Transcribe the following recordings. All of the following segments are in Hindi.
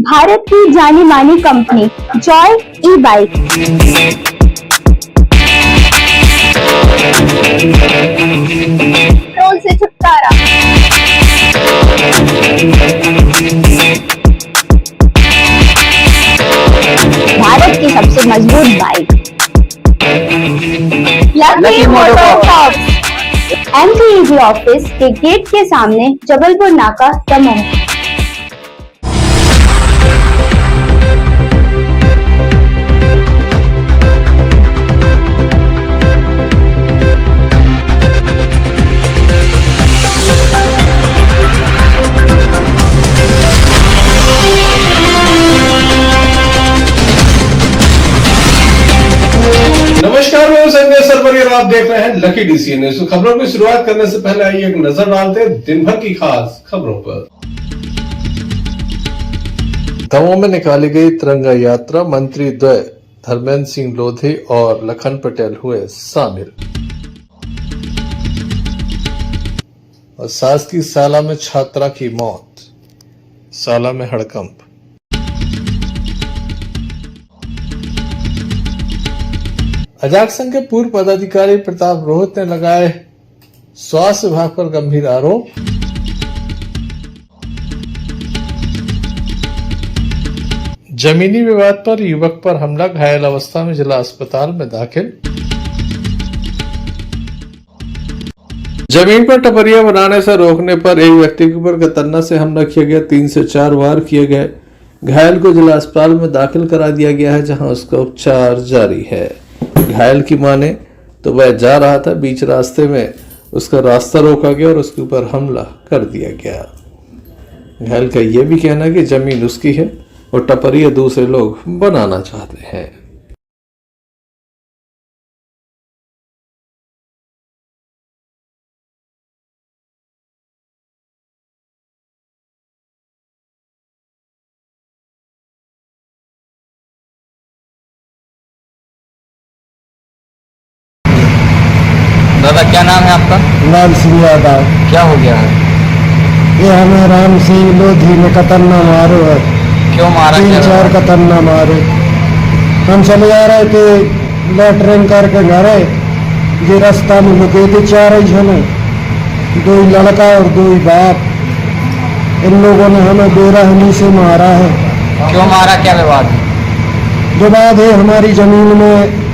भारत की जानी मानी कंपनी जॉय ई बाइक पेट्रोल से छुटकारा। भारत की सबसे मजबूत bike lucky MotoCorp MPEG office के गेट के सामने, जबलपुर नाका, दमोह। नमस्कार, मैं संजय सरवरी और आप देख रहे हैं लकी डीसीएन न्यूज। खबरों की शुरुआत करने से पहले आइए एक नजर डालते हैं दिन भर की खास खबरों पर। दमोह में निकाली गई तिरंगा यात्रा, मंत्री द्वय धर्मेंद्र सिंह लोधी और लखन पटेल हुए शामिल। और सास की साला में छात्रा की मौत, साला में हड़कंप। अजाक संघ के पूर्व पदाधिकारी प्रताप रोहित ने लगाए स्वास्थ्य विभाग पर गंभीर आरोप। जमीनी विवाद पर युवक पर हमला, घायल अवस्था में जिला अस्पताल में दाखिल। जमीन पर टपरिया बनाने से रोकने पर एक व्यक्ति के ऊपर कतन्ना से हमला किया गया, 3 से 4 वार किए गए। घायल को जिला अस्पताल में दाखिल करा दिया गया है, जहां उसका उपचार जारी है। घायल की माने तो वह जा रहा था, बीच रास्ते में उसका रास्ता रोका गया और उसके ऊपर हमला कर दिया गया। घायल का यह भी कहना है कि जमीन उसकी है और टपरिया दूसरे लोग बनाना चाहते हैं। दादा क्या नाम है आपका? लाल सिंह यादव। क्या हो गया है? ये हमें राम सिंह लोधी ने कतन्ना मारो है। क्यों मारा? 3-4 कतन्ना मारे। हम चले जा रहे थे लेटरिन करके घर, ये रास्ता में लुके थे 4 जने, 2 लड़का और 2 बाप। इन लोगों ने हमें बेरहमी से मारा है। क्यों मारा? क्या विवाद है? विवाद है, हमारी जमीन में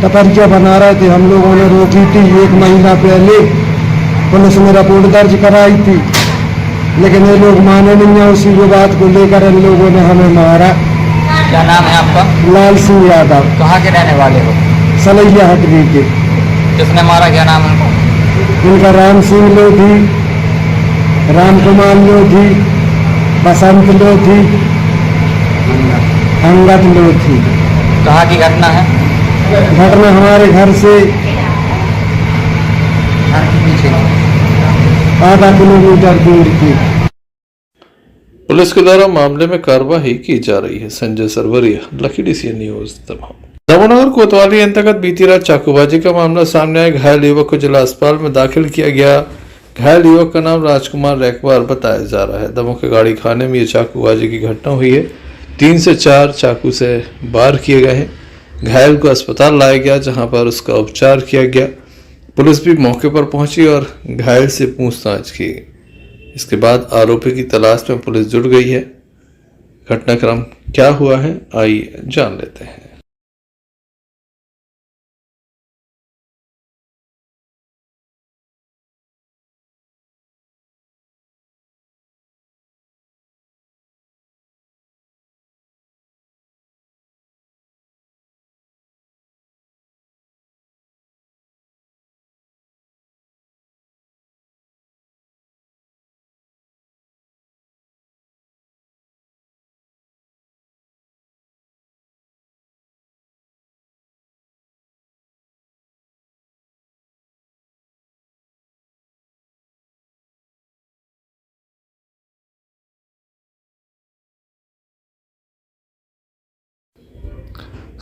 टपरिया बना रहे थे, हम लोगों ने रोकी थी 1 महीना पहले। पुलिस में रिपोर्ट दर्ज कराई थी, लेकिन ये लोग माने नहीं है। उसी विवाद को लेकर इन लोगों ने हमें मारा। क्या नाम है आपका? लाल सिंह यादव। कहाँ के रहने वाले हो? सलैया हटरी के। किसने मारा? क्या नाम है उनका? इनका राम सिंह लोधी, राम कुमार लोधी, बसंत लोधी, अंगद लोधी। कहाँ की घटना है? घटना हमारे घर से पीछे आधा किलोमीटर दूर की। पुलिस के द्वारा मामले में कार्रवाई की जा रही है। Sanjay Sarwariya, lucky DCN news, Damoh. Damohnagar कोतवाली अंतर्गत बीती रात चाकूबाजी का मामला सामने आया। घायल युवक को जिला अस्पताल में दाखिल किया गया। घायल युवक का नाम राजकुमार रैकवार बताया जा रहा है। दमोह के गाड़ी खाने में यह चाकूबाजी की घटना हुई है। 3 से 4 चाकू से वार किए गए हैं। घायल को अस्पताल लाया गया, जहां पर उसका उपचार किया गया। पुलिस भी मौके पर पहुंची और घायल से पूछताछ की। इसके बाद आरोपी की तलाश में पुलिस जुट गई है। घटनाक्रम क्या हुआ है, आइए जान लेते हैं।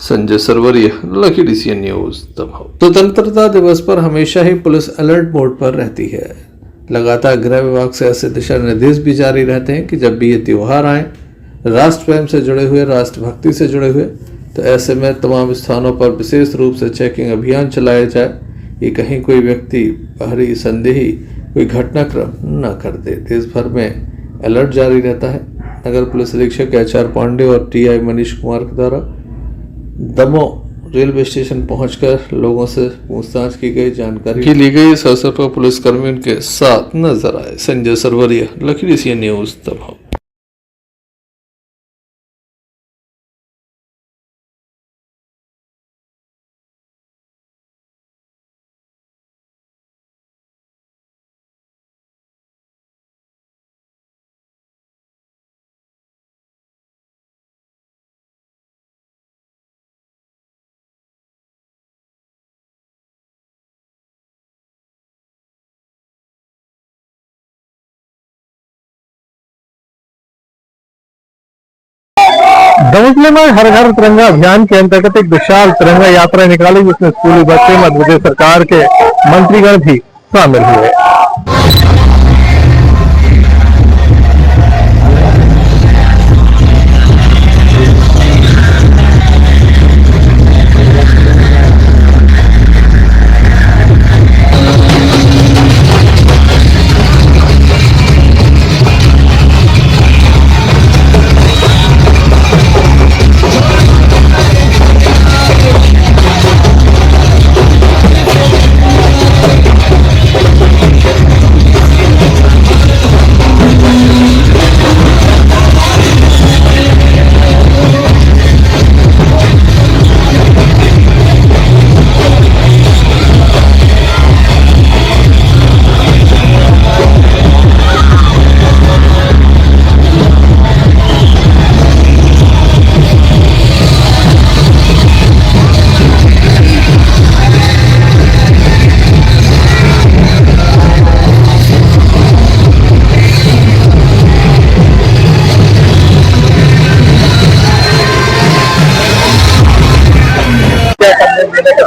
Sanjay Sarwariya, lucky DCN news, Damoh. स्वतंत्रता दिवस पर हमेशा ही पुलिस अलर्ट मोड पर रहती है। लगातार गृह विभाग से ऐसे दिशा निर्देश भी जारी रहते हैं कि जब भी ये त्योहार आए राष्ट्र प्रेम से जुड़े हुए, राष्ट्रभक्ति से जुड़े हुए। तो ऐसे में तमाम स्थानों पर विशेष रूप से चेकिंग अभियान चलाया जाए कि कहीं कोई व्यक्ति बाहरी संदेही कोई घटनाक्रम न कर दे। देश भर में अलर्ट जारी रहता है। नगर पुलिस अधीक्षक HR पांडे और TI मनीष कुमार के द्वारा दमोह रेलवे स्टेशन पहुंचकर लोगों से पूछताछ की गई, जानकारी ली गई। इस अवसर पर पुलिसकर्मियों के साथ नजर आए संजय सरवरिया, लखीडी सीएन न्यूज दमोह। दमोह जिले में हर घर तिरंगा अभियान के अंतर्गत एक विशाल तिरंगा यात्रा निकाली, जिसमें स्कूली बच्चे, मध्य प्रदेश सरकार के मंत्रीगण भी शामिल हुए।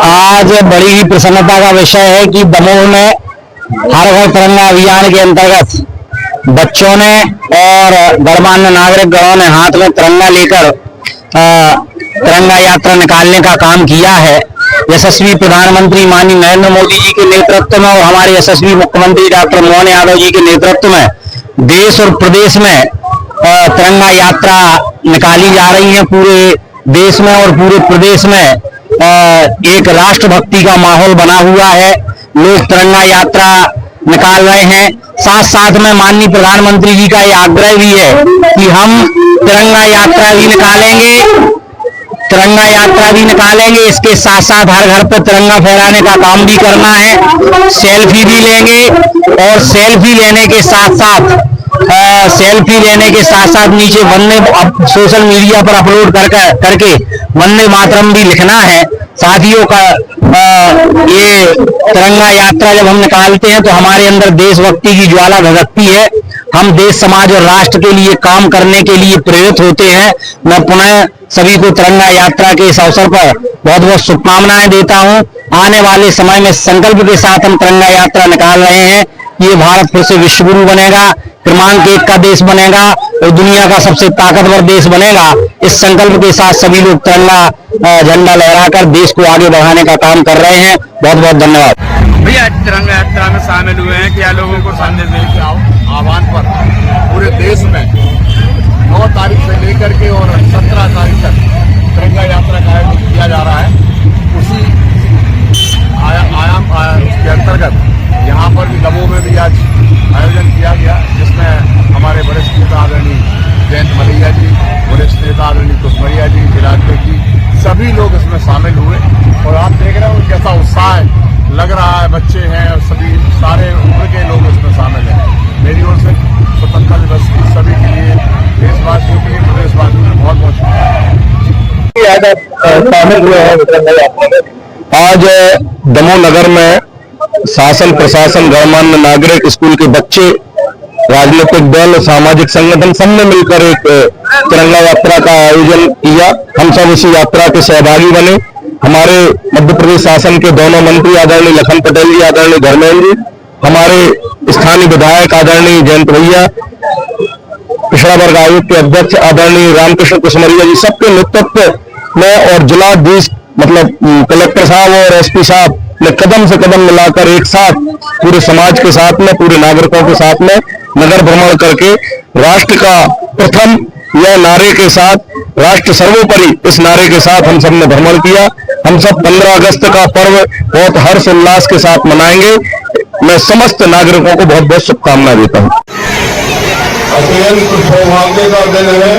आज बड़ी ही प्रसन्नता का विषय है कि दमोह में हर घर तिरंगा अभियान के अंतर्गत बच्चों ने और गणमान्य नागरिकगणों ने हाथ में तिरंगा लेकर तिरंगा यात्रा निकालने का काम किया है। यशस्वी प्रधानमंत्री माननीय नरेंद्र मोदी जी के नेतृत्व में और हमारे यशस्वी मुख्यमंत्री डॉक्टर मोहन यादव जी के नेतृत्व में देश और प्रदेश में तिरंगा यात्रा निकाली जा रही है। पूरे देश में और पूरे प्रदेश में एक राष्ट्रभक्ति का माहौल बना हुआ है। लोग तिरंगा यात्रा निकाल रहे हैं। साथ साथ में माननीय प्रधानमंत्री जी का ये आग्रह भी है कि हम तिरंगा यात्रा भी निकालेंगे। इसके साथ साथ हर घर पर तिरंगा फहराने का काम भी करना है। सेल्फी भी लेंगे और सेल्फी लेने के साथ साथ नीचे वंदे सोशल मीडिया पर अपलोड करके वंदे मातरम भी लिखना है। साथियों का ये तिरंगा यात्रा जब हम निकालते हैं तो हमारे अंदर देशभक्ति की ज्वाला भड़कती है। हम देश, समाज और राष्ट्र के लिए काम करने के लिए प्रेरित होते हैं। मैं पुनः सभी को तिरंगा यात्रा के इस अवसर पर बहुत बहुत शुभकामनाएं देता हूं। आने वाले समय में संकल्प के साथ हम तिरंगा यात्रा निकाल रहे हैं। ये भारत फिर से विश्व गुरु बनेगा, क्रमांक 1 का देश बनेगा और दुनिया का सबसे ताकतवर देश बनेगा। इस संकल्प के साथ सभी लोग तिरंगा झंडा लहराकर देश को आगे बढ़ाने का काम कर रहे हैं। बहुत बहुत धन्यवाद। भैया तिरंगा यात्रा में शामिल हुए हैं, क्या लोगों को संदेश देने के आह्वान पर पूरे देश में 9 तारीख से लेकर के और 17 तारीख तक तिरंगा यात्रा का आयोजन किया जा रहा है। उसी आयाम के अंतर्गत यहाँ पर भी दमोह में भी आज आयोजन किया गया, जिसमें हमारे वरिष्ठ नेता आदरणीय जयंत मलैया जी, वरिष्ठ नेता आदरणीय कुशमैया जी, विराजपेट जी, सभी लोग इसमें शामिल हुए। और आप देख रहे हो कैसा उत्साह लग रहा है। बच्चे हैं और सभी सारे उम्र के लोग इसमें शामिल हैं। मेरी ओर से स्वतंत्रता दिवस की सभी के लिए, देशवासियों के लिए, प्रदेशवासियों के लिए बहुत बहुत शामिल हुए हैं। आज दमोह नगर में शासन, प्रशासन, गणमान्य नागरिक, स्कूल के बच्चे, राजनीतिक दल, सामाजिक संगठन सबने मिलकर एक तिरंगा यात्रा का आयोजन किया। हम सब इसी यात्रा के सहभागी बने। हमारे मध्य प्रदेश शासन के दोनों मंत्री आदरणीय लखन पटेल जी, आदरणीय धर्मेंद्र जी, हमारे स्थानीय विधायक आदरणीय जयंत भैया, पिछड़ा वर्ग आयोग के अध्यक्ष आदरणीय रामकृष्ण कुसमरिया जी सबके नेतृत्व में और जिलाधीश मतलब कलेक्टर साहब और एसपी साहब ने कदम से कदम मिलाकर एक साथ पूरे समाज के साथ में, पूरे नागरिकों के साथ में नगर भ्रमण करके राष्ट्र का प्रथम यह नारे के साथ, राष्ट्र सर्वोपरि इस नारे के साथ हम सब ने भ्रमण किया। हम सब 15 अगस्त का पर्व बहुत हर्ष उल्लास के साथ मनाएंगे। मैं समस्त नागरिकों को बहुत बहुत शुभकामनाएं देता हूँ। अत्यंत सौभाग्य का दिन है।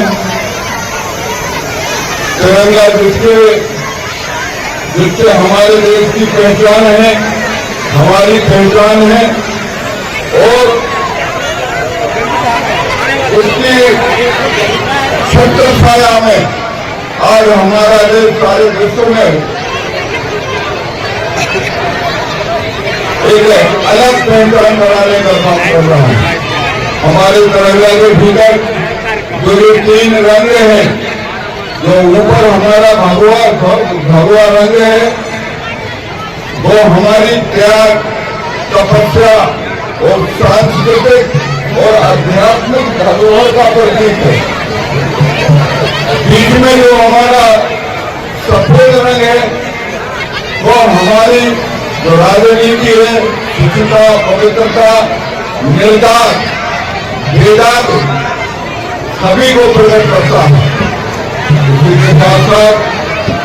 तिरंगा जिससे हमारे देश की पहचान है, हमारी पहचान है और उसकी छत्र छाया में आज हमारा देश सारे विश्व में एक अलग पहचान बनाने का काम कर रहा है। हमारे तिरंगा के भीतर जो ये 3 रंग हैं, जो ऊपर हमारा भगवा रंग है, वो हमारी त्याग, तपस्या और सांस्कृतिक और आध्यात्मिक धरोहर का प्रतीक है। बीच में जो हमारा सफेद रंग है वो हमारी जो राजनीति है, शुचिता, पवित्रता, निर्दात, वेदांत सभी को प्रकट करता है। इसी के साथ साथ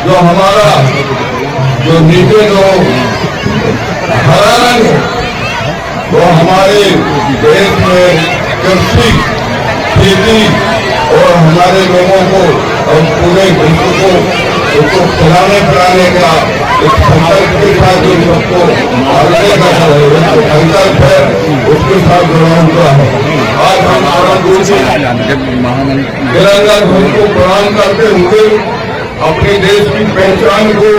जो हमारा जो नीचे जो हरा रंग है वो हमारे देश में कृषि, खेती और हमारे लोगों को और पूरे विश्व को उसको खिलाने पिलाने का एक संकल्प के साथ जो सबको आगे का संकल्प है उसके साथ जुड़ा हुआ है। आज हम तिरंगा ध्वज को प्रणाम करते हुए अपने देश की पहचान को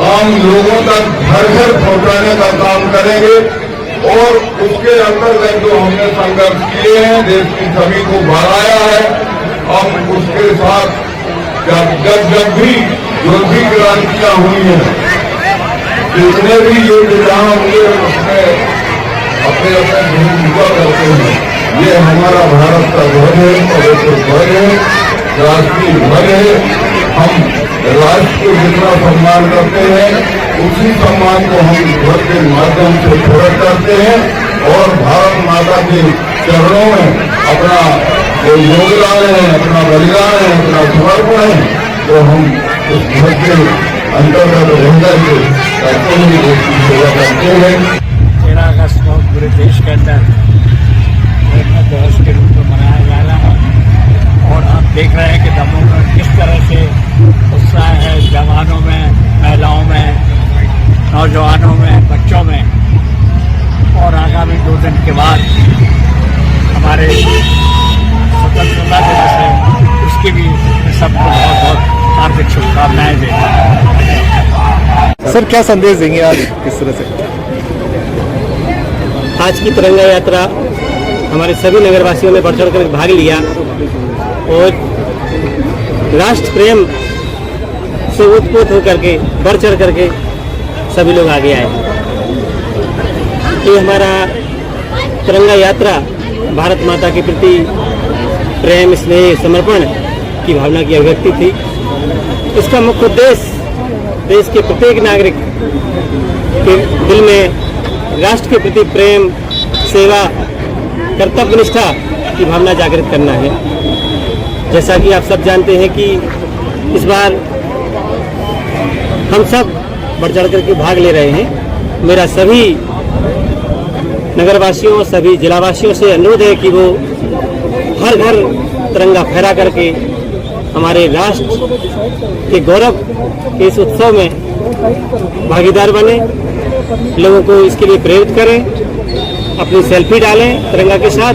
आम लोगों तक घर घर पहुंचाने का काम करेंगे और उसके अंतर्गत जो हमने संघर्ष किए हैं, देश की सभी को बढ़ाया है, हम उसके साथ जब भी जो भी क्रांतियां हुई हैं, जितने भी युद्ध जहां हुए उसमें अपने अपने भूमिका करते हैं। ये हमारा भारत का ध्वज है, पवित्र ध्वज है, राष्ट्रीय ध्वज है। हम राष्ट्र को जितना सम्मान करते हैं उसी सम्मान को हम ध्वज के माध्यम से प्रकट करते हैं और भारत माता के चरणों में अपना जो योगदान है, अपना बलिदान है, अपना समर्पण है, तो हम उस ध्वज के अंतर्गत रहकर के करते हुए देश की सेवा करते हैं। 13 अगस्त को पूरे देश के अंदर दिवस के रूप में मनाया जा रहा है और आप देख रहे हैं कि दमोह में किस तरह से उत्साह है, जवानों में, महिलाओं में, नौजवानों में, बच्चों में। और आगामी 2 दिन के बाद हमारे स्वतंत्रता दिवस है, उसकी भी सबको बहुत बहुत हार्दिक शुभकामनाएं देता हूं। सर क्या संदेश देंगे आज किस तरह से? आज की तिरंगा यात्रा हमारे सभी नगरवासियों ने बढ़ चढ़ कर भाग लिया और राष्ट्र प्रेम से उत्पोत होकर के बढ़ चढ़ करके सभी लोग आगे आए। ये हमारा तिरंगा यात्रा भारत माता के प्रति प्रेम, स्नेह, समर्पण की भावना की अभिव्यक्ति थी। इसका मुख्य उद्देश्य देश के प्रत्येक नागरिक के दिल में राष्ट्र के प्रति प्रेम, सेवा, कर्तव्य निष्ठा की भावना जागृत करना है। जैसा कि आप सब जानते हैं कि इस बार हम सब बढ़ चढ़ करके भाग ले रहे हैं। मेरा सभी नगरवासियों, सभी जिलावासियों से अनुरोध है कि वो हर घर तिरंगा फहरा करके हमारे राष्ट्र के गौरव के इस उत्सव में भागीदार बने, लोगों को इसके लिए प्रेरित करें, अपनी सेल्फी डालें तिरंगा के साथ,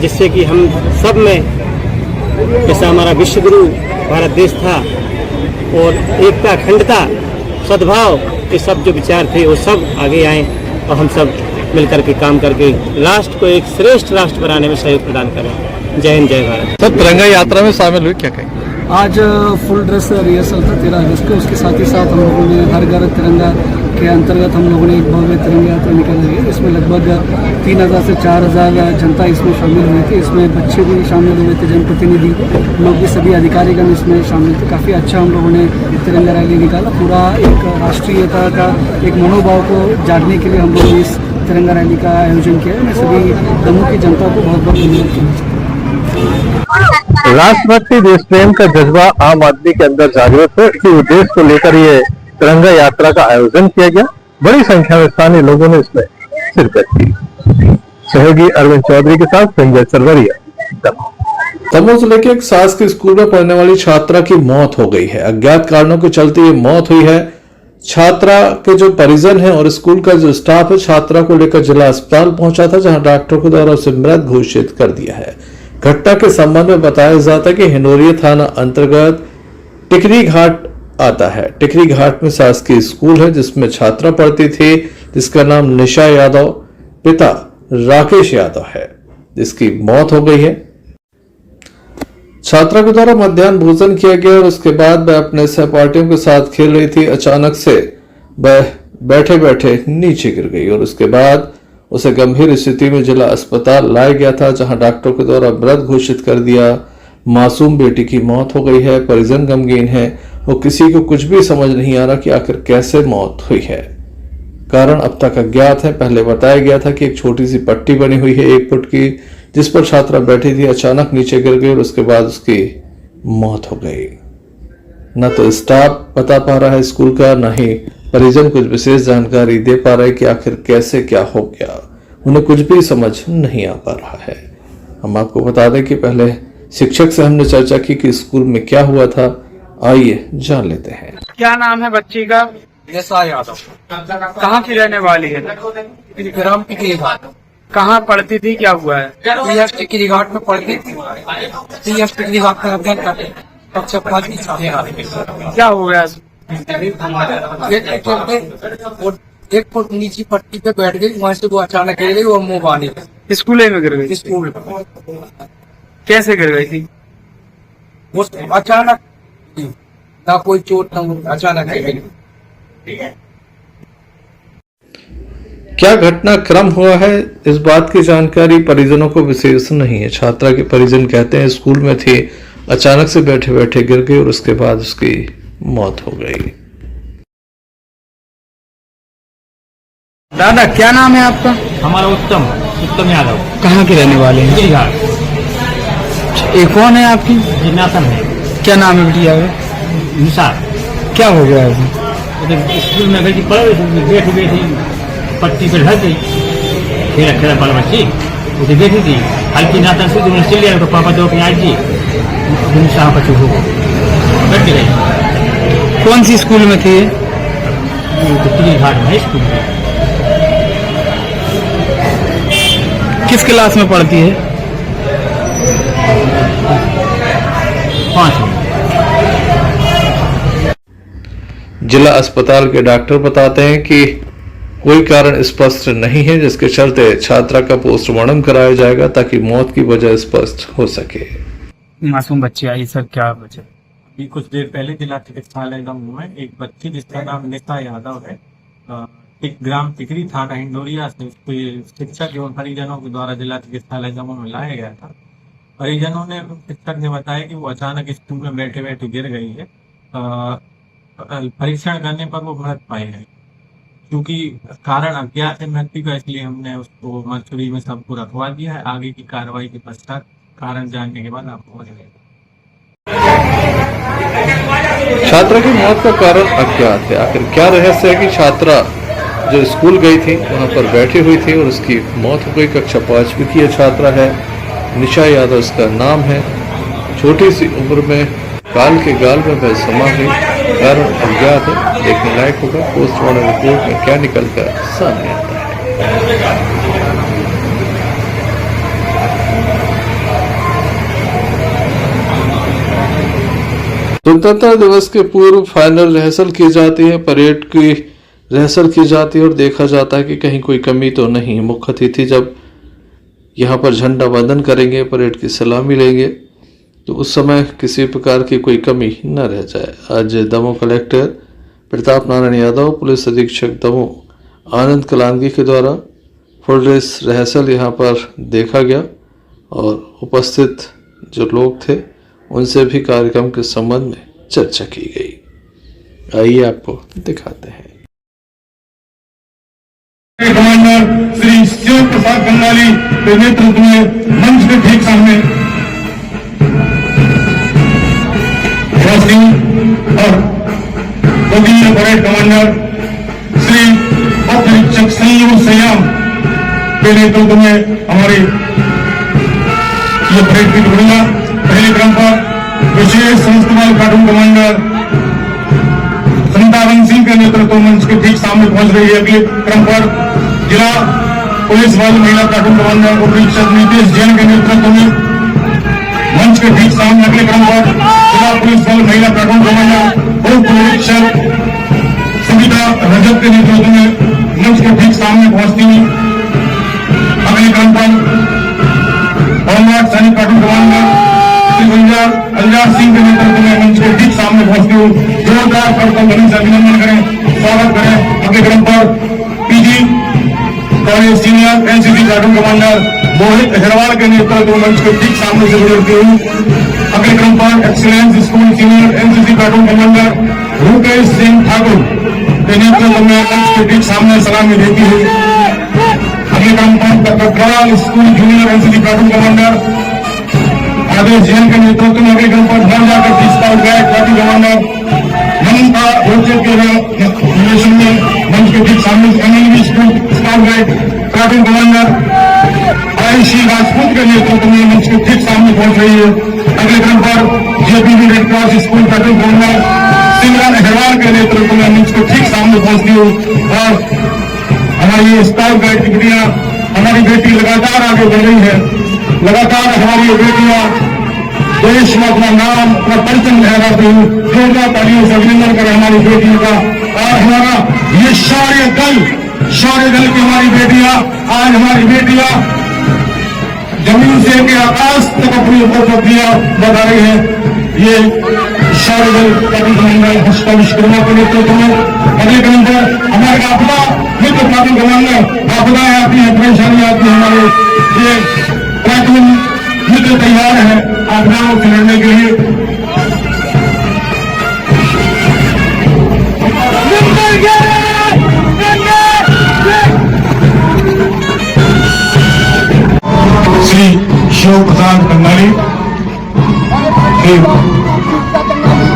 जिससे कि हम सब में जैसा हमारा विश्व गुरु भारत देश था और एकता, अखंडता, सद्भाव के सब जो विचार थे वो सब आगे आए और हम सब मिलकर के काम करके राष्ट्र को एक श्रेष्ठ राष्ट्र बनाने में सहयोग प्रदान करें। जय हिंद, जय भारत। सर तिरंगा यात्रा में शामिल हुए, क्या कहेंगे? आज फुल ड्रेस रिहर्सल था 13 अगस्त को, उसके साथ ही साथ हम लोगों ने हर घर तिरंगा के अंतर्गत हम लोगों ने एक भव्य तिरंगा यात्रा निकाली है। इसमें लगभग 3000 से 4000 जनता इसमें शामिल हुई थी। इसमें बच्चे भी शामिल हुए थे, जनप्रतिनिधि लोग भी, सभी अधिकारीगण इसमें शामिल थे। काफ़ी अच्छा हम लोगों ने तिरंगा रैली निकाला। पूरा एक राष्ट्रीयता का एक मनोभाव को जागने के लिए हम लोगों ने इस तिरंगा रैली का आयोजन किया है। मैं सभी दमोह की जनता को बहुत बहुत धन्यवाद करना चाहता हूँ। राष्ट्रभक्ति, देश प्रेम का जज्बा आम आदमी के अंदर जागृत हो, इसी उद्देश्य को लेकर ये तिरंगा यात्रा का आयोजन किया गया। बड़ी संख्या में स्थानीय लोगों ने इसमें शिरकत की। सहयोगी अरविंद चौधरी के साथ संजय सरवरिया। दमोह जिले के एक शासकीय स्कूल में पढ़ने वाली छात्रा की मौत हो गई है। अज्ञात कारणों के चलते ये मौत हुई है। छात्रा के जो परिजन है और स्कूल का जो स्टाफ है छात्रा को लेकर जिला अस्पताल पहुंचा था, जहां डॉक्टरों के द्वारा उसे मृत घोषित कर दिया है। घटना के संबंध में बताया जाता है कि हिंडोरिया थाना अंतर्गत टिकरी घाट आता है। टिकरी घाट में शासकीय स्कूल है जिसमें छात्रा पढ़ती थी, जिसका नाम निशा यादव, पिता राकेश यादव है, जिसकी मौत हो गई है। छात्रा के द्वारा मध्याह्न भोजन किया गया और उसके बाद वह अपने सहपाठियों के साथ खेल रही थी। अचानक से वह बैठे बैठे नीचे गिर गई और उसके बाद उसे गंभीर स्थिति में जिला अस्पताल लाया गया था, जहां डॉक्टरों के द्वारा मृत घोषित कर दिया। मासूम बेटी की मौत हो गई है। परिजन गमगीन है और किसी को कुछ भी समझ नहीं आ रहा कि आखिर कैसे मौत हुई है। कारण अब तक अज्ञात है। पहले बताया गया था कि एक छोटी सी पट्टी बनी हुई है 1 फुट की, जिस पर छात्रा बैठी थी, अचानक नीचे गिर गई और उसके बाद उसकी मौत हो गई। न तो स्टाफ बता पा रहा है स्कूल का, न ही परिजन कुछ विशेष जानकारी दे पा रहे कि आखिर कैसे क्या हो गया। उन्हें कुछ भी समझ नहीं आ पा रहा है। हम आपको बता दें कि पहले शिक्षक से हमने चर्चा की कि स्कूल में क्या हुआ था। आइए जान लेते हैं। क्या नाम है बच्ची का? निशा यादव। कहाँ की रहने वाली है? ग्राम टिकरी घाट। कहाँ पढ़ती थी? क्या हुआ है? टिकरी घाट में पढ़ती थी। टिकरी घाट में अध्ययन करते। क्या हो गया? एक फुट नीचे पट्टी पे बैठ गई, वहाँ से वो अचानक गिर गई और मुंह बांधी। स्कूल में गिर गई? स्कूल। कैसे गिर गई थी? वो अचानक, ना कोई चोट ना, अचानक गिर गई। क्या घटनाक्रम हुआ है इस बात की जानकारी परिजनों को विशेष नहीं है। छात्रा के परिजन कहते हैं स्कूल में थी, अचानक से बैठे बैठे गिर गई और उसके बाद उसकी मौत हो गई। दादा क्या नाम है आपका? हमारा उत्तम यादव। कहाँ के रहने वाले हैं? टिकरी घाट। ये कौन है आपकी? जिन्नातन है। क्या नाम है बिटिया का? निशा। क्या हो गया है? स्कूल में गई थी, बैठ गई थी, पट्टी पे ढल गई। खेला बाल बच्ची उसे बैठी थी, हल्की नातन से उन्होंने चल लिया तो पापा दो के आज जी निशा बच्चों हो बैठ गई। कौन सी स्कूल में थी? टिकरी घाट में स्कूल में। किस क्लास में पढ़ती है? 5। जिला अस्पताल के डॉक्टर बताते हैं कि कोई कारण स्पष्ट नहीं है, जिसके चलते छात्रा का पोस्टमार्टम कराया जाएगा ताकि मौत की वजह स्पष्ट हो सके। मासूम बच्ची आई सर, क्या वजह? अभी कुछ देर पहले जिला चिकित्सालय दमोह में एक बच्ची जिसका नाम निशा यादव है, ग्राम टिकरी थाना हिंडोरिया से शिक्षक एवं परिजनों के द्वारा जिला चिकित्सालय दमोह में लाया गया था। परिजनों ने शिक्षक ने बताया कि वो अचानक स्कूल में बैठे बैठे गिर गई है। परीक्षण करने पर वो मृत पाई है। क्योंकि कारण अज्ञात है मृत्यु का, इसलिए हमने उसको मर्चुरी में सबको रखवा दिया है। आगे की कार्रवाई के पश्चात कारण जानने के बाद आपको बताएंगे। छात्रा की मौत का कारण अज्ञात है। आखिर क्या रहस्य है कि छात्रा जो स्कूल गई थी वहां पर बैठी हुई थी और उसकी मौत हो गई। कक्षा 5वीं की यह छात्रा है, निशा यादव इसका नाम है। छोटी सी उम्र में काल के गाल में वह समा गई। कारण अज्ञात है, देखने लायक होगा पोस्टमार्टम रिपोर्ट में क्या निकलकर सामने आता है। स्वतंत्रता दिवस के पूर्व फाइनल रिहर्सल की जाती है, परेड की रिहर्सल की जाती है और देखा जाता है कि कहीं कोई कमी तो नहीं। मुख्य अतिथि जब यहाँ पर झंडा वंदन करेंगे, परेड की सलामी लेंगे, तो उस समय किसी प्रकार की कोई कमी न रह जाए। आज दमोह कलेक्टर प्रताप नारायण यादव, पुलिस अधीक्षक दमोह आनंद कलांगी के द्वारा फुल ड्रेस रिहर्सल यहाँ पर देखा गया और उपस्थित जो लोग थे उनसे भी कार्यक्रम के संबंध में चर्चा की गई। आइए आपको दिखाते हैं। कमांडर श्री शिव प्रसाद बंगाली के नेतृत्व में मंच के ठीक सामने और कोगिया परेड कमांडर श्री उपरीक्षक संयोग संयम के नेतृत्व में हमारी ये परेड की टुकड़ियां पहले क्रम पर विशेष संस्कृत कार्टून कमांडर संतावन सिंह के नेतृत्व मंच के ठीक सामने पहुंच रही है। अगले क्रम पर जिला पुलिस बल महिला कार्टून कमांडर उपरीक्षक नीतीश जैन के नेतृत्व में मंच के ठीक सामने अगले क्रम पर जिला पुलिस बल महिला कार्टून कमांडर उप निरीक्षक सविता रजत के नेतृत्व में मंच के ठीक सामने पहुंचती हुई अगले क्रम पर होमगार्ड सैनिक कार्टून कमांडर अलजार सिंह के नेतृत्व में मंच के ठीक सामने पहुंचते हुए जोरदार करतब से अभिनंदन करें, स्वागत करें। अगले क्रम पर PG college senior NCC cadet commander Mohit Agarwal के नेतृत्व में मंच के ठीक सामने से गुजरते हुए अगले क्रम पर excellence school senior NCC cadet commander Rupesh Singh Thakur के नेतृत्व में मंच के ठीक सामने सलामी देती हुई अगले क्रम पर Kakral school junior NCC cadet commander Adesh Jain के नेतृत्व में अगले क्रम पर भर जाकर scout guide cadet commander Mamta Rochak के निर्देशन में मंच के ठीक सामने MLB school scout guide cadet commander Ayushi Rajput के नेतृत्व में मंच के ठीक सामने पहुंच रही है। अगले क्रम पर JPB red cross school cadet commander Simran Agarwal के नेतृत्व में मंच के ठीक सामने पहुंचती है और हमारी ये स्काउट गाइड की बेटियां हमारी बेटी लगातार आगे बढ़ रही है। लगातार हमारी बेटियां देश में अपना नाम अपना परचम लहराती हुई जोरदार तालियों से अभिनंदन करें हमारी बेटियों का। और हमारा ये शौर्य दल की हमारी बेटियां आज हमारी बेटियां जमीन से लेकर आकाश तक अपनी उपलब्धियां बढ़ा रही है। ये शौर्य दल कार्टून कमांडर हर्षिता विश्वकर्मा के नेतृत्व में अगले क्रम पर हमारे आपदा मित्र कार्टून कमांडर आपदाएं आती है, परेशानी आती है, हमारे ये कार्टून मित्र तैयार है आपदाओं से लड़ने के लिए। श्री शिव प्रसाद बंगाली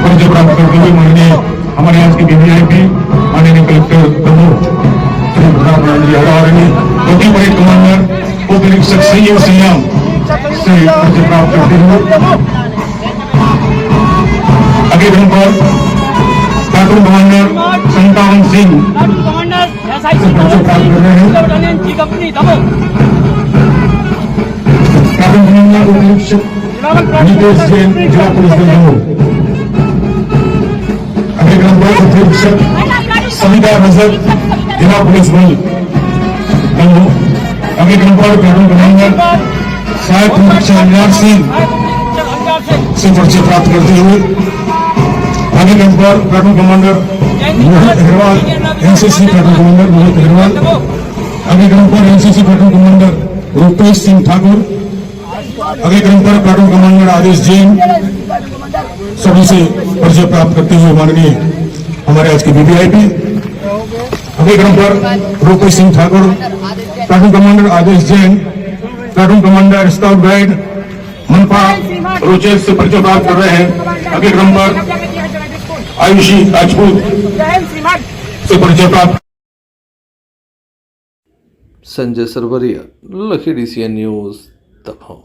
परिचय प्राप्त करते हुए माननीय हमारे आज की बीबीआईपी माननीय कलेक्टर दमोह श्री प्रताप नारायण जी आदरणीय कोटी परेड कमांडर उप निरीक्षक संयोग संयम से परिचय प्राप्त करते हुए अगले क्रम पर कार्टून कमांडर संतावन सिंह से परिचय प्राप्त कर रहे हैं। कार्टून कमांडर उप निरीक्षक नीतीश जैन जिला पुलिस बल दमोह। अगले क्रम पर उप निरीक्षक सविता रजत जिला पुलिस बल दमोह। अगले क्रम पर कार्टून कमांडर सहायक निरीक्षक अलजार सिंह से परिचय प्राप्त करते हुए अगले क्रम पर cartoon commander Mohit Agarwal NCC cadet commander Mohit Agarwal. अगले क्रम पर NCC cadet commander Rupesh Singh Thakur. अगले क्रम पर कार्टून कमांडर आदेश जैन सभी से परिचय प्राप्त करते हुए माननीय हमारे आज की बीबीआईपी। अगले क्रम पर Rupesh Singh Thakur cadet commander Adesh Jain cadet commander scout guide Manpa Rochak से परिचय प्राप्त कर रहे हैं। अगले क्रम पर आयुषी राजपूत से परिचय प्राप्त। संजय सरवरिया, लखीडी सीएन न्यूज दमोह।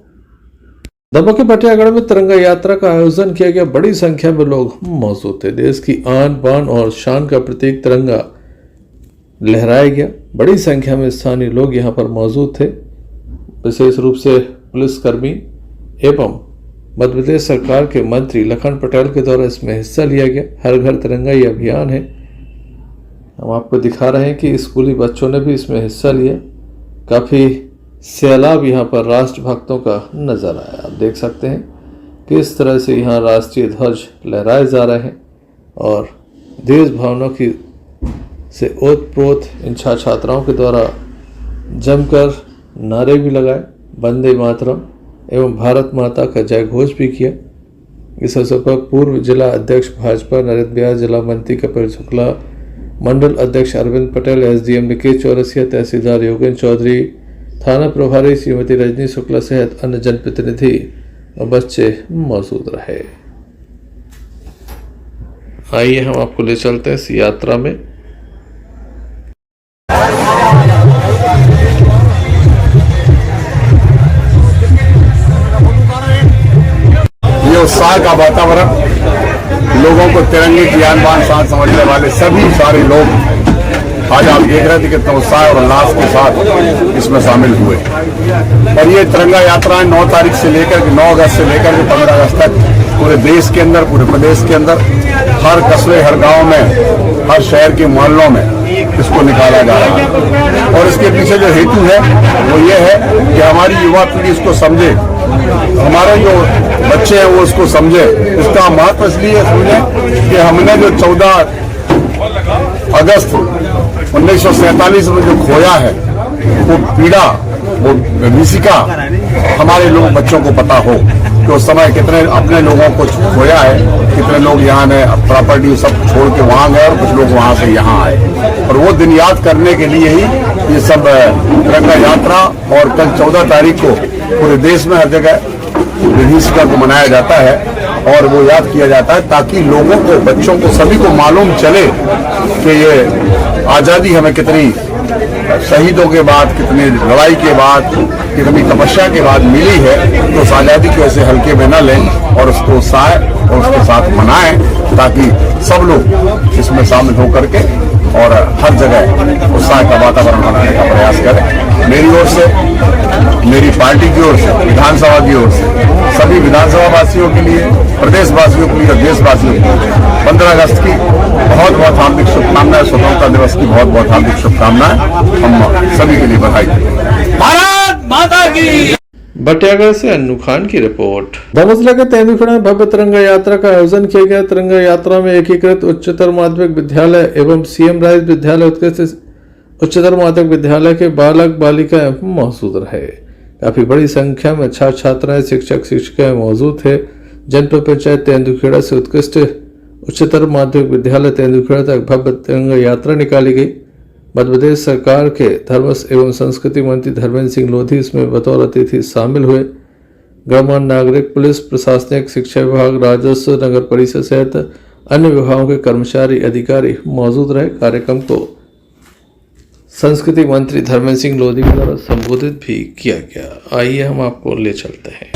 दमोह के बटियागढ़ में तिरंगा यात्रा का आयोजन किया गया। बड़ी संख्या में लोग मौजूद थे। देश की आन बान और शान का प्रतीक तिरंगा लहराया गया। बड़ी संख्या में स्थानीय लोग यहां पर मौजूद थे। विशेष रूप से पुलिसकर्मी एवं मध्य प्रदेश सरकार के मंत्री लखन पटेल के द्वारा इसमें हिस्सा लिया गया। हर घर तिरंगा ये अभियान है। हम आपको दिखा रहे हैं कि स्कूली बच्चों ने भी इसमें हिस्सा लिया। काफ़ी सैलाब यहाँ पर राष्ट्रभक्तों का नजर आया। आप देख सकते हैं किस तरह से यहाँ राष्ट्रीय ध्वज लहराए जा रहे हैं और देश भावना की से ओतप्रोत इन छात्राओं के द्वारा जमकर नारे भी लगाए, वंदे मातरम एवं भारत माता का जय घोष भी किया। इस अवसर पर पूर्व जिला अध्यक्ष भाजपा नरेंद्र बिहार, जिला मंत्री कपिल शुक्ला, मंडल अध्यक्ष अरविंद पटेल, एसडीएम निकेश चौरसिया, तहसीलदार योगेंद्र चौधरी, थाना प्रभारी श्रीमती रजनी शुक्ला सहित अन्य जनप्रतिनिधि और बच्चे मौजूद रहे। आइए हम आपको ले चलते हैं इस यात्रा में। ये उत्साह का वातावरण, लोगों को तिरंगे की आन बान साथ समझने वाले सभी सारे लोग आज आप देख रहे थे कितना उत्साह और उल्लास के साथ इसमें शामिल हुए। और ये तिरंगा यात्राएं 9 तारीख से लेकर के 9 अगस्त से लेकर के 15 अगस्त तक पूरे देश के अंदर, पूरे प्रदेश के अंदर, हर कस्बे, हर गांव में, हर शहर के मोहल्लों में इसको निकाला जा रहा है। और इसके पीछे जो हेतु है वो ये है कि हमारी युवा पीढ़ी इसको समझे, हमारे जो बच्चे हैं वो इसको समझे। इसका महत्व इसलिए समझे कि हमने जो 14 अगस्त 1947 में जो खोया है, वो पीड़ा, वो विभीषिका हमारे लोग बच्चों को पता हो कि उस समय कितने अपने लोगों को खोया है, कितने लोग यहाँ ने प्रॉपर्टी सब छोड़ के वहां गए और कुछ लोग वहां से यहाँ आए। और वो दिन याद करने के लिए ही ये सब तिरंगा यात्रा और कल 14 तारीख को पूरे देश में हर जगह विभीषिका को मनाया जाता है और वो याद किया जाता है ताकि लोगों को, बच्चों को, सभी को मालूम चले कि ये आज़ादी हमें कितनी शहीदों के बाद, कितनी लड़ाई के बाद, कितनी तपस्या के बाद मिली है। तो उस आज़ादी को ऐसे हल्के में न लें और उसको उत्साह और उसके साथ मनाएं ताकि सब लोग इसमें शामिल होकर के और हर जगह उत्साह का वातावरण बनाने का प्रयास करें। मेरी ओर से, मेरी पार्टी की ओर से, विधानसभा की ओर से सभी विधानसभा वासियों के लिए, प्रदेश वासियों के लिए और देशवासियों के लिए 15 अगस्त की बहुत बहुत हार्दिक शुभकामनाएं, स्वतंत्रता दिवस की बहुत बहुत हार्दिक शुभकामनाएं हम सभी के लिए बधाई। भारत माता की। बटियागढ़ से अन्नू खान की रिपोर्ट। दमोह जिले के तेंदुखेड़ा में भव्य तिरंगा यात्रा का आयोजन किया गया। तिरंगा यात्रा में एकीकृत उच्चतर माध्यमिक विद्यालय एवं सीएम राइज विद्यालय उत्कृष्ट उच्चतर माध्यमिक विद्यालय के बालक बालिकाएं मौजूद रहे। काफी बड़ी संख्या में छात्र छात्राएं, शिक्षक शिक्षिकाएं मौजूद थे। जनपद पंचायत तेंदुखेड़ा से उत्कृष्ट उच्चतर माध्यमिक विद्यालय तेंदुखेड़ा तक भव्य तिरंगा यात्रा निकाली गई। मध्य प्रदेश सरकार के धर्म एवं संस्कृति मंत्री धर्मेंद्र सिंह लोधी इसमें बतौर अतिथि शामिल हुए। गणमान्य नागरिक, पुलिस, प्रशासनिक, शिक्षा विभाग, राजस्व, नगर परिषद सहित अन्य विभागों के कर्मचारी, अधिकारी मौजूद रहे। कार्यक्रम को संस्कृति मंत्री धर्मेंद्र सिंह लोधी के द्वारा संबोधित भी किया गया। आइए हम आपको ले चलते हैं।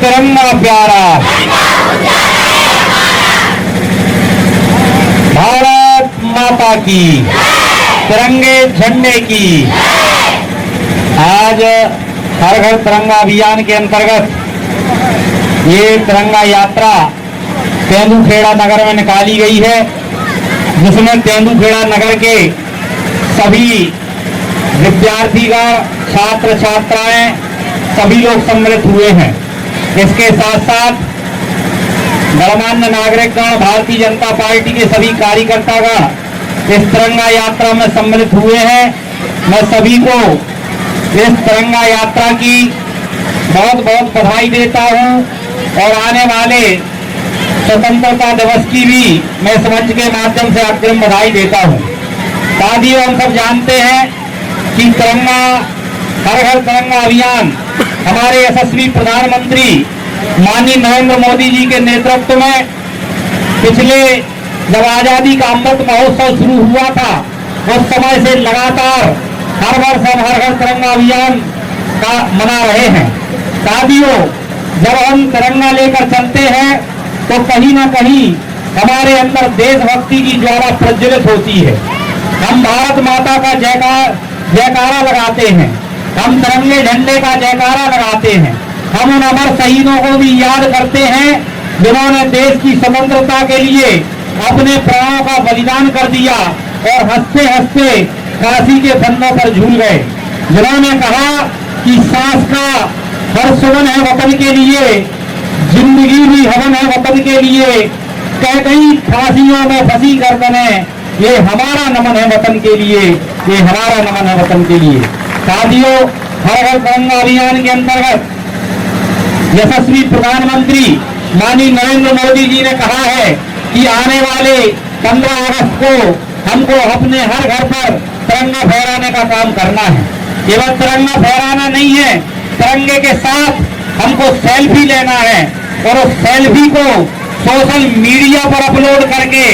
तिरंगा प्यारा, भारत माता की, तिरंगे झंडे की। आज हर घर तिरंगा अभियान के अंतर्गत ये तिरंगा यात्रा तेंदुखेड़ा नगर में निकाली गई है, जिसमें तेंदुखेड़ा नगर के सभी विद्यार्थीगण, छात्र छात्राएं, सभी लोग सम्मिलित हुए हैं। इसके साथ साथ गणमान्य नागरिकगण, भारतीय जनता पार्टी के सभी कार्यकर्तागण इस तिरंगा यात्रा में सम्मिलित हुए हैं। मैं सभी को इस तिरंगा यात्रा की बहुत बहुत बधाई देता हूं और आने वाले स्वतंत्रता दिवस की भी मैं इस मंच के माध्यम से अग्रिम बधाई देता हूं। साथियों, हम सब जानते हैं कि तिरंगा, हर घर तिरंगा अभियान हमारे यशस्वी प्रधानमंत्री माननीय नरेंद्र मोदी जी के नेतृत्व में पिछले जब आजादी का अमृत महोत्सव शुरू हुआ था, उस समय से लगातार हर वर्ष हम हर घर तिरंगा अभियान का मना रहे हैं। साथियों, जब हम तिरंगा लेकर चलते हैं तो कहीं ना कहीं हमारे अंदर देशभक्ति की ज्वाला प्रज्वलित होती है। हम भारत माता का जयकारा लगाते हैं, हम तिरंगे झंडे का जयकारा लगाते हैं, हम उन अमर शहीदों को भी याद करते हैं जिन्होंने देश की स्वतंत्रता के लिए अपने प्राणों का बलिदान कर दिया और हंसते हंसते फांसी के फंदों पर झूल गए, जिन्होंने कहा कि सांस का हर सुमन है वतन के लिए, जिंदगी भी हवन है वतन के लिए, कह गई फांसियों में फंसी गर्दने, ये हमारा नमन है वतन के लिए, ये हमारा नमन है वतन के लिए। साथियों, हर घर तिरंगा अभियान के अंतर्गत यशस्वी प्रधानमंत्री माननीय नरेंद्र मोदी जी ने कहा है कि आने वाले 15 अगस्त को हमको अपने हर घर पर तिरंगा फहराने का काम करना है। केवल तिरंगा फहराना नहीं है, तिरंगे के साथ हमको सेल्फी लेना है और उस सेल्फी को सोशल मीडिया पर अपलोड करके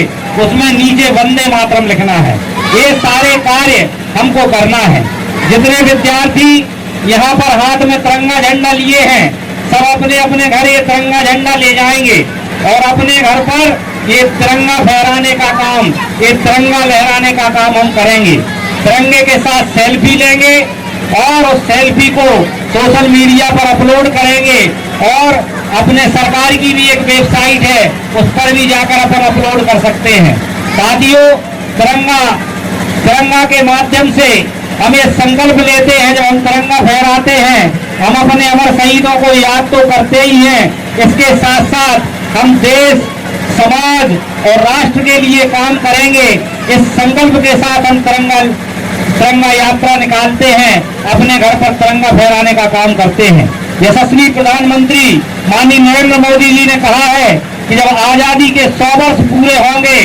उसमें नीचे वंदे मातरम लिखना है। ये सारे कार्य हमको करना है। जितने विद्यार्थी यहाँ पर हाथ में तिरंगा झंडा लिए हैं, सब अपने अपने घर ये तिरंगा झंडा ले जाएंगे और अपने घर पर ये तिरंगा फहराने का काम, ये तिरंगा लहराने का काम हम करेंगे। तिरंगे के साथ सेल्फी लेंगे और उस सेल्फी को सोशल मीडिया पर अपलोड करेंगे और अपने सरकार की भी एक वेबसाइट है, उस पर भी जाकर अपन अपलोड कर सकते हैं। साथियों, तिरंगा के माध्यम से हम ये संकल्प लेते हैं, जब हम तिरंगा फहराते हैं हम अपने अमर शहीदों को याद तो करते ही हैं, इसके साथ साथ हम देश, समाज और राष्ट्र के लिए काम करेंगे। इस संकल्प के साथ हम तिरंगा यात्रा निकालते हैं, अपने घर पर तिरंगा फहराने का काम करते हैं। यशस्वी प्रधानमंत्री माननीय नरेंद्र मोदी जी ने कहा है कि जब आजादी के 100 वर्ष पूरे होंगे,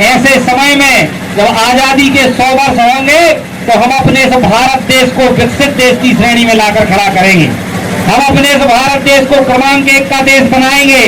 ऐसे समय में जब आजादी के 100 वर्ष होंगे तो हम अपने इस भारत देश को विकसित देश की श्रेणी में लाकर खड़ा करेंगे। हम अपने इस भारत देश को क्रमांक 1 का देश बनाएंगे।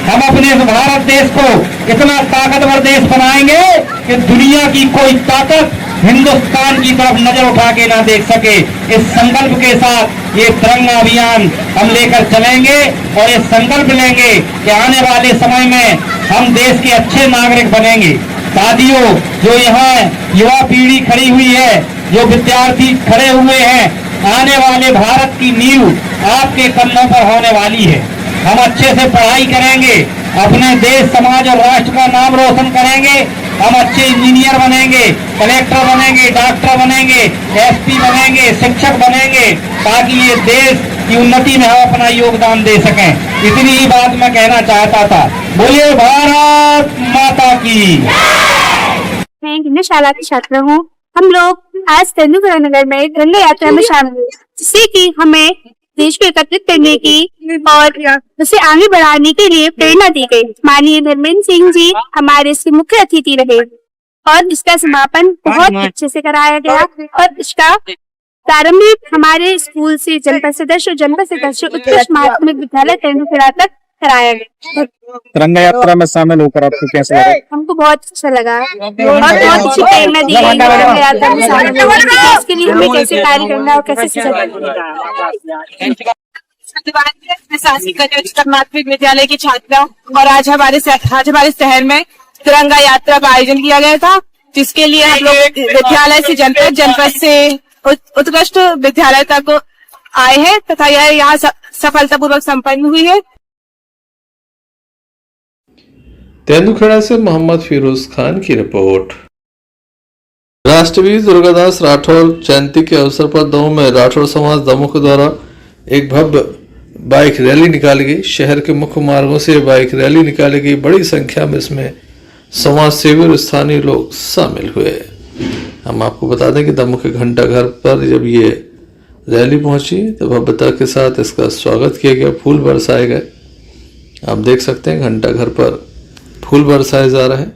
हम अपने इस भारत देश को इतना ताकतवर देश बनाएंगे कि दुनिया की कोई ताकत हिंदुस्तान की तरफ नजर उठा के ना देख सके। इस संकल्प के साथ ये तिरंगा अभियान हम लेकर चलेंगे और ये संकल्प लेंगे कि आने वाले समय में हम देश के अच्छे नागरिक बनेंगे। साथियों, जो यहाँ युवा पीढ़ी खड़ी हुई है, जो विद्यार्थी खड़े हुए हैं, आने वाले भारत की नींव आपके कदमों पर होने वाली है। हम अच्छे से पढ़ाई करेंगे, अपने देश, समाज और राष्ट्र का नाम रोशन करेंगे। हम अच्छे इंजीनियर बनेंगे, कलेक्टर बनेंगे, डॉक्टर बनेंगे, एसपी बनेंगे, शिक्षक बनेंगे, ताकि ये देश की उन्नति में हम अपना योगदान दे सकें। इतनी ही बात मैं कहना चाहता था। बोलिए भारत माता की। मैं गिन्ना शाला की छात्र हूँ। हम लोग आज तेंदुखेड़ा नगर में तिरंगा यात्रा में शामिल हुए, जिससे कि हमें देश को एकत्रित करने की और उसे आगे बढ़ाने के लिए प्रेरणा दी गई। माननीय धर्मेंद्र सिंह जी हमारे इसके मुख्य अतिथि रहे और इसका समापन बहुत अच्छे से कराया गया और इसका प्रारंभिक हमारे स्कूल से जनपद सदस्य उत्कृष्ट माध्यमिक विद्यालय तेंदुखेड़ा तक कराया गया। तिरंगा यात्रा में शामिल होकर आपको कैसा लगा? हमको बहुत अच्छा लगा और बहुत अच्छी प्रेरणा दी गई तिरंगा यात्रा में शामिल होने के लिए हमें कैसे कार्य करना और कैसे मैं शासकीय कन्या उच्चतर माध्यमिक विद्यालय की छात्रा और आज हमारे शहर में तिरंगा यात्रा का आयोजन किया गया था, जिसके लिए हम लोग विद्यालय से जनपद से उत्कृष्ट विद्यालय तक आए हैं तथा यह यहाँ सफलतापूर्वक संपन्न हुई है। तेंदुखेड़ा से मोहम्मद फिरोज खान की रिपोर्ट। राष्ट्रवीर दुर्गादास राठौर जयंती के अवसर पर दमोह में राठौर समाज दमोह के द्वारा एक भव्य बाइक रैली निकाली गई। शहर के मुख्य मार्गों से बाइक रैली निकाली गई। बड़ी संख्या में इसमें समाज सेवी और स्थानीय लोग शामिल हुए। हम आपको बता दें कि दमोह के घंटा घर पर जब ये रैली पहुंची तो भव्यता के साथ इसका स्वागत किया गया, फूल बरसाए गए। आप देख सकते हैं घंटा घर पर फूल बरसाए जा रहे हैं।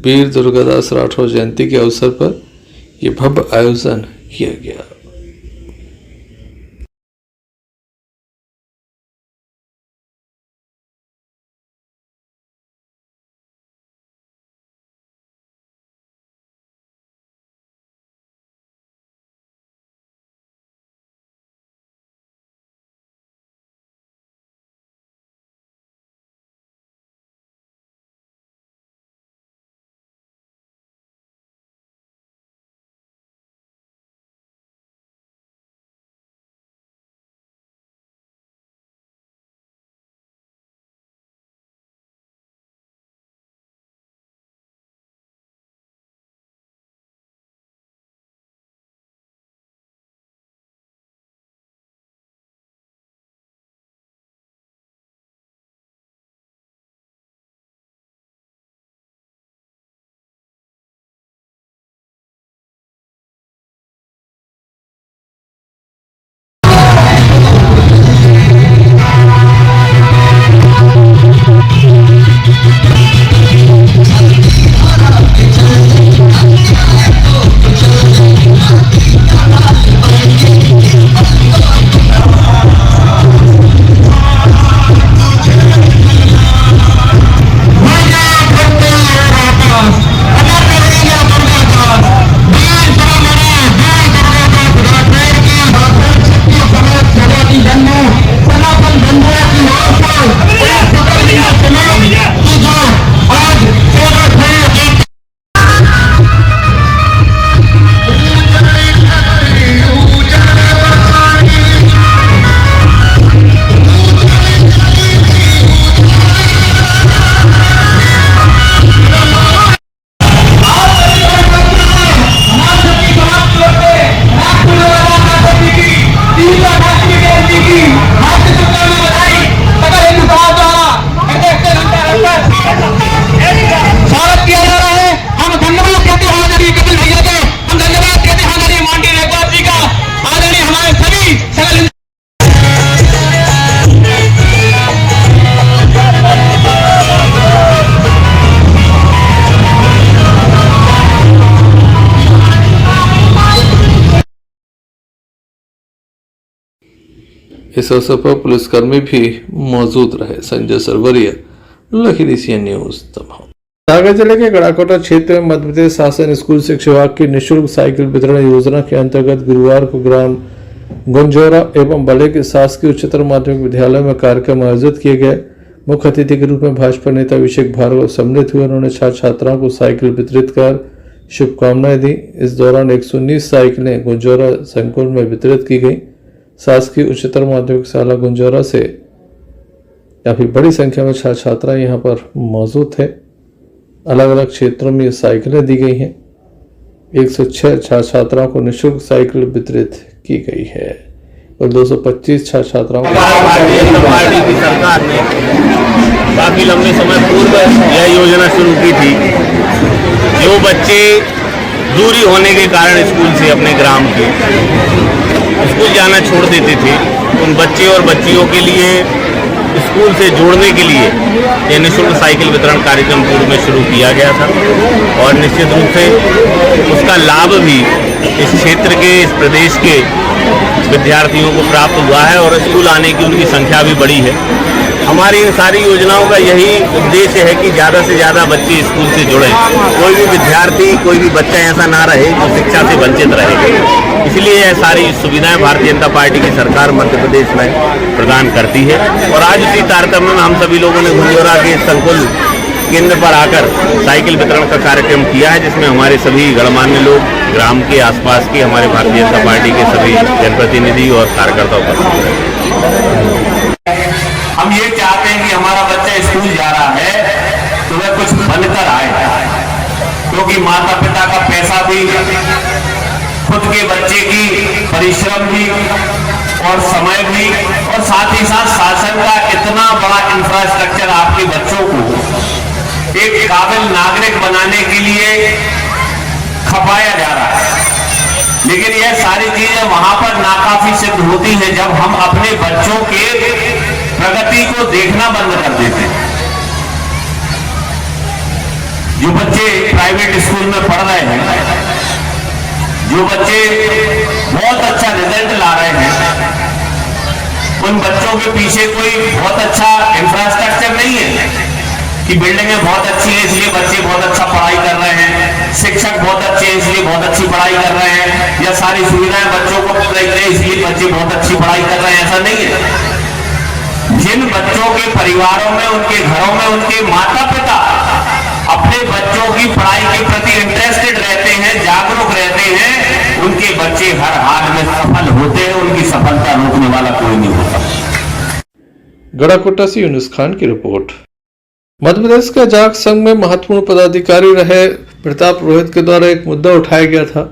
वीर दुर्गादास राठौर जयंती के अवसर पर यह भव्य आयोजन किया गया। इस अवसर पर पुलिसकर्मी भी मौजूद रहे। संजय सरवरिया, लखीडीसी न्यूज दमोह। सागर जिले के गड़ाकोटा क्षेत्र में मध्य प्रदेश शासन स्कूल शिक्षा विभाग की निःशुल्क साइकिल वितरण योजना के अंतर्गत गुरुवार को ग्राम गुंजौरा एवं बड़े के शासकीय उच्चतर माध्यमिक विद्यालय में कार्यक्रम आयोजित किए गए। मुख्य अतिथि के रूप में भाजपा नेता अभिषेक भार्गव सम्मिलित हुए। उन्होंने छात्र छात्राओं को साइकिल वितरित कर शुभकामनाएं दी। इस दौरान 119 साइकिलें गुंजौरा संकुल में वितरित की गई। शासकीय उच्चतर माध्यमिक शाला गुंजौरा से काफी बड़ी संख्या में छात्र छात्राएं यहाँ पर मौजूद थे। अलग अलग क्षेत्रों में ये साइकिलें दी गई हैं। 106 छात्र छात्राओं को निःशुल्क साइकिल वितरित की गई है और 225 छात्र छात्राओं को भारतीय जनता पार्टी की सरकार ने काफी लंबे समय पूर्व यह योजना शुरू की थी। जो बच्चे दूरी होने के कारण स्कूल से अपने ग्राम के स्कूल जाना छोड़ देते थे, उन बच्चे और बच्चियों के लिए स्कूल से जोड़ने के लिए यह निःशुल्क साइकिल वितरण कार्यक्रम पूर्व में शुरू किया गया था और निश्चित रूप से उसका लाभ भी इस क्षेत्र के, इस प्रदेश के विद्यार्थियों को प्राप्त हुआ है और स्कूल आने की उनकी संख्या भी बढ़ी है। हमारी इन सारी योजनाओं का यही उद्देश्य है कि ज़्यादा से ज़्यादा बच्चे स्कूल से जुड़ें। कोई भी विद्यार्थी, कोई भी बच्चा ऐसा ना रहे जो शिक्षा से वंचित रहे। इसलिए यह सारी सुविधाएं भारतीय जनता पार्टी की सरकार मध्य प्रदेश में प्रदान करती है। और आज उसी तारतम्य में हम सभी लोगों ने घुंजोरा के संकुल केंद्र पर आकर साइकिल वितरण का कार्यक्रम किया है, जिसमें हमारे सभी गणमान्य लोग, ग्राम के आसपास के हमारे भारतीय जनता पार्टी के सभी जनप्रतिनिधि और कार्यकर्ता उपस्थित हैं। हम ये चाहते हैं कि हमारा बच्चा स्कूल जा रहा है तो वह कुछ बनकर आए, क्योंकि माता पिता का पैसा भी, खुद के बच्चे की परिश्रम भी और समय भी, और साथ ही साथ शासन का इतना बड़ा इंफ्रास्ट्रक्चर आपके बच्चों को एक काबिल नागरिक बनाने के लिए खपाया जा रहा है। लेकिन यह सारी चीजें वहां पर नाकाफी सिद्ध होती है जब हम अपने बच्चों के प्रगति को देखना बंद कर देते हैं। जो बच्चे प्राइवेट स्कूल में पढ़ रहे हैं, जो बच्चे बहुत अच्छा रिजल्ट ला रहे हैं, उन बच्चों के पीछे कोई बहुत अच्छा इंफ्रास्ट्रक्चर नहीं है कि बिल्डिंगें बहुत अच्छी है इसलिए बच्चे बहुत अच्छा पढ़ाई कर रहे हैं, शिक्षक बहुत अच्छे हैं इसलिए बहुत अच्छी पढ़ाई कर रहे हैं, या सारी सुविधाएं बच्चों को मिल रही है इसलिए बच्चे बहुत अच्छी पढ़ाई कर रहे हैं। ऐसा नहीं है। जिन बच्चों के परिवारों में, उनके घरों में उनके माता पिता अपने बच्चों की पढ़ाई के प्रति इंटरेस्टेड रहते हैं, जागरूक रहते हैं, उनके बच्चे हर हाल में सफल होते हैं। उनकी सफलता रोकने वाला कोई नहीं होता। गढ़ाकोटा से यूनुस खान की रिपोर्ट। मध्य प्रदेश का जाग संघ में महत्वपूर्ण पदाधिकारी रहे प्रताप रोहित के द्वारा एक मुद्दा उठाया गया था।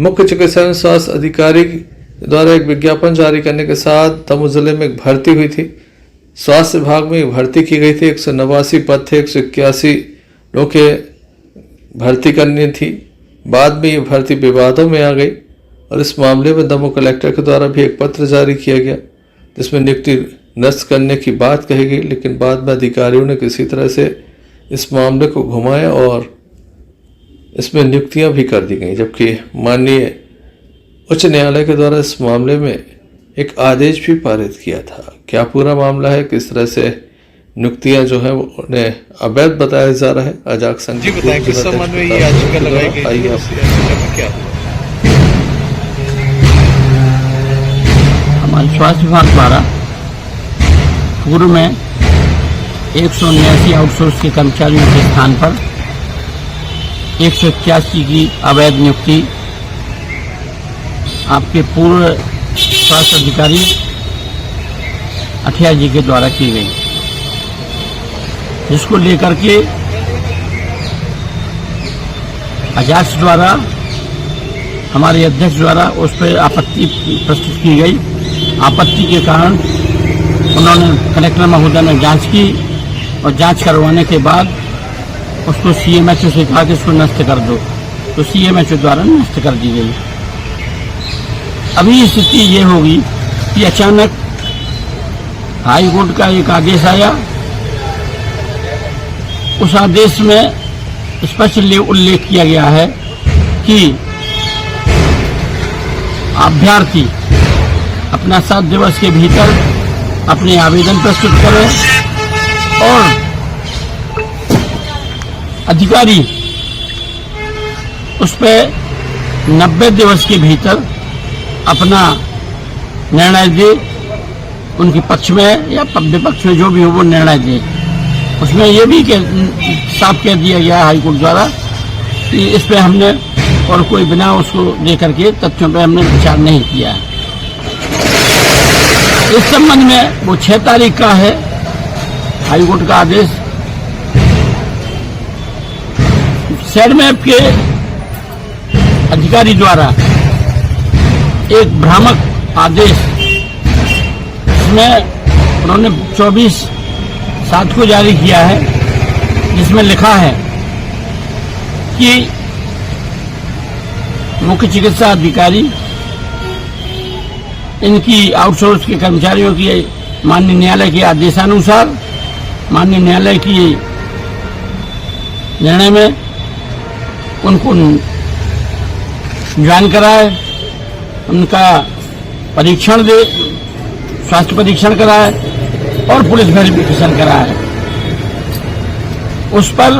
मुख्य चिकित्सा एवं स्वास्थ्य अधिकारी द्वारा एक विज्ञापन जारी करने के साथ दमोह जिले में एक भर्ती हुई थी। स्वास्थ्य विभाग में एक भर्ती की गई थी। 189 पद थे, 181 लोग के भर्ती करनी थी। बाद में ये भर्ती विवादों में आ गई और इस मामले में दमोह कलेक्टर के द्वारा भी एक पत्र जारी किया गया जिसमें नियुक्ति नष्ट करने की बात कही गई। लेकिन बाद में अधिकारियों ने किसी तरह से इस मामले को घुमाया और इसमें नियुक्तियां भी कर दी गई, जबकि माननीय उच्च न्यायालय के द्वारा इस मामले में एक आदेश भी पारित किया था। क्या पूरा मामला है, किस तरह से नियुक्तियां जो है उन्हें अवैध बताया जा रहा है। अजाक संघ जी बताएं किस संबंध में ये याचिका लगाई गई क्या? हमारे स्वास्थ्य विभाग द्वारा पूर्व में 179 आउटसोर्स के कर्मचारियों के स्थान पर 181 की अवैध नियुक्ति आपके पूर्व स्वास्थ्य अधिकारी अठिया जी के द्वारा की गई, जिसको लेकर के अध्यक्ष द्वारा, हमारे अध्यक्ष द्वारा उस पर आपत्ति प्रस्तुत की गई। आपत्ति के कारण उन्होंने कलेक्टर महोदय ने जांच की और जांच करवाने के बाद उसको सीएमएचओ से कहा कि इसको नष्ट कर दो, तो सीएमएचओ द्वारा नष्ट कर दी गई। अभी स्थिति ये होगी कि अचानक हाई कोर्ट का एक आदेश आया। उस आदेश में स्पष्ट उल्लेख किया गया है कि अभ्यर्थी अपना 7 दिवस के भीतर अपने आवेदन प्रस्तुत करें और अधिकारी उस पर 90 दिवस के भीतर अपना निर्णय दे, उनके पक्ष में या विपक्ष में जो भी हो वो निर्णय दे। उसमें ये भी साफ कह दिया गया हाईकोर्ट द्वारा कि इस पे हमने और कोई बिना उसको लेकर के तथ्यों पे हमने विचार नहीं किया है। इस संबंध में वो 6 तारीख का है हाईकोर्ट का आदेश। सैडमैप के अधिकारी द्वारा एक भ्रामक आदेश, इसमें उन्होंने 24/7 को जारी किया है, जिसमें लिखा है कि मुख्य चिकित्सा अधिकारी इनकी आउटसोर्स के कर्मचारियों की माननीय न्यायालय के आदेशानुसार, माननीय न्यायालय की निर्णय में उनको ज्वाइन कराए, उनका परीक्षण दे, स्वास्थ्य परीक्षण कराए और पुलिस वेरिफिकेशन कराए। उस पर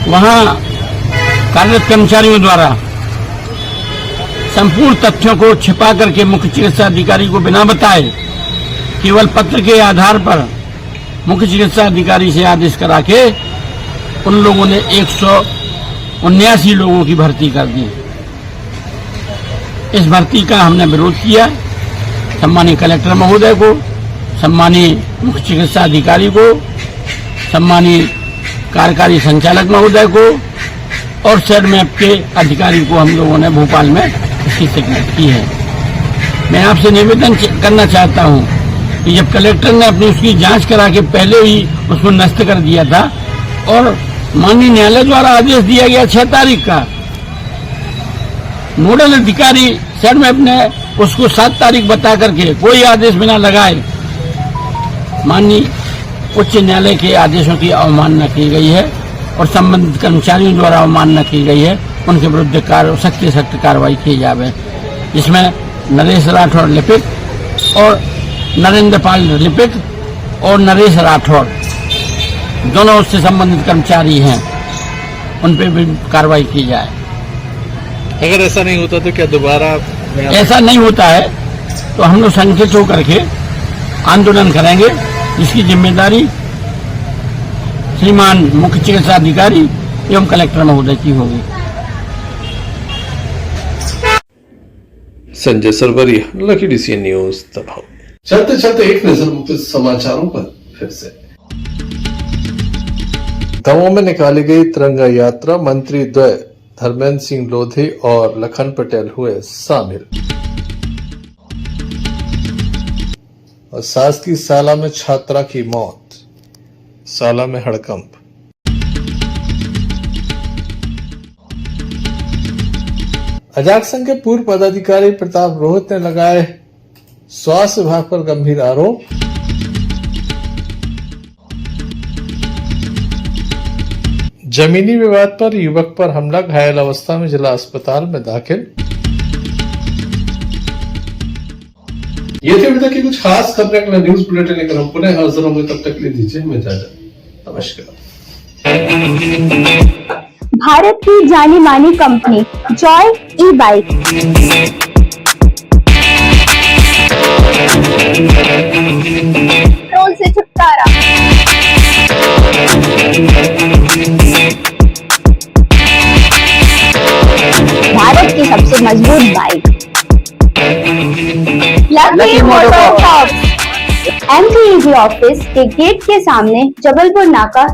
वहां कार्यरत कर्मचारियों द्वारा संपूर्ण तथ्यों को छिपा करके मुख्य चिकित्सा अधिकारी को बिना बताए केवल पत्र के आधार पर मुख्य चिकित्सा अधिकारी से आदेश करा के उन लोगों ने 179 लोगों की भर्ती कर दी। इस भर्ती का हमने विरोध किया। सम्मानीय कलेक्टर महोदय को, सम्मानीय मुख्य चिकित्सा अधिकारी को, सम्मानीय कार्यकारी संचालक महोदय को और सेडमैप के अधिकारी को हम लोगों ने भोपाल में इसकी शिकायत की है। मैं आपसे निवेदन करना चाहता हूं कि जब कलेक्टर ने अपनी उसकी जांच करा के पहले ही उसको नष्ट कर दिया था और माननीय न्यायालय द्वारा आदेश दिया गया 6 तारीख का, नोडल अधिकारी सेडमैप ने उसको 7 तारीख बता करके कोई आदेश बिना लगाए माननीय उच्च न्यायालय के आदेशों की अवमानना की गई है और संबंधित कर्मचारियों द्वारा अवमानना की गई है। उनके विरुद्ध सख्त से सख्त कार्रवाई की जाए। इसमें नरेश राठौर लिपिक और नरेंद्र पाल लिपिक और नरेश राठौर दोनों उससे संबंधित कर्मचारी हैं, उन पर भी कार्रवाई की जाए। अगर ऐसा नहीं होता तो क्या दोबारा ऐसा नहीं होता है तो हम लोग संगठित होकर के आंदोलन करेंगे, जिसकी जिम्मेदारी श्रीमान मुख्य चिकित्सा अधिकारी एवं कलेक्टर महोदय की होगी। Sanjay Sarwariya, lucky DCN news Damoh. चलते चलते एक नजर मुख्य समाचारों पर फिर से। दमोह में निकाली गई तिरंगा यात्रा, मंत्री द्वय धर्मेंद्र सिंह लोधी और लखन पटेल हुए शामिल। और सास की साला में छात्रा की मौत, साला में हड़कंप। अजाक संघ के पूर्व पदाधिकारी प्रताप रोहित ने लगाए स्वास्थ्य विभाग पर गंभीर आरोप। जमीनी विवाद पर युवक पर हमला, घायल अवस्था में जिला अस्पताल में दाखिल। ये थे अभी तक की कुछ खास खबरें। अगला न्यूज बुलेटिन लेकर हम पुनः हाजिर होंगे, तब तक के लिए दीजिए हमें इजाजत। नमस्कार। भारत की जानी मानी कंपनी जॉय ई बाइक, पेट्रोल से छुटकारा, भारत की सबसे मजबूत bike, lucky motor shop, MTEG office के गेट के सामने, जबलपुर नाका।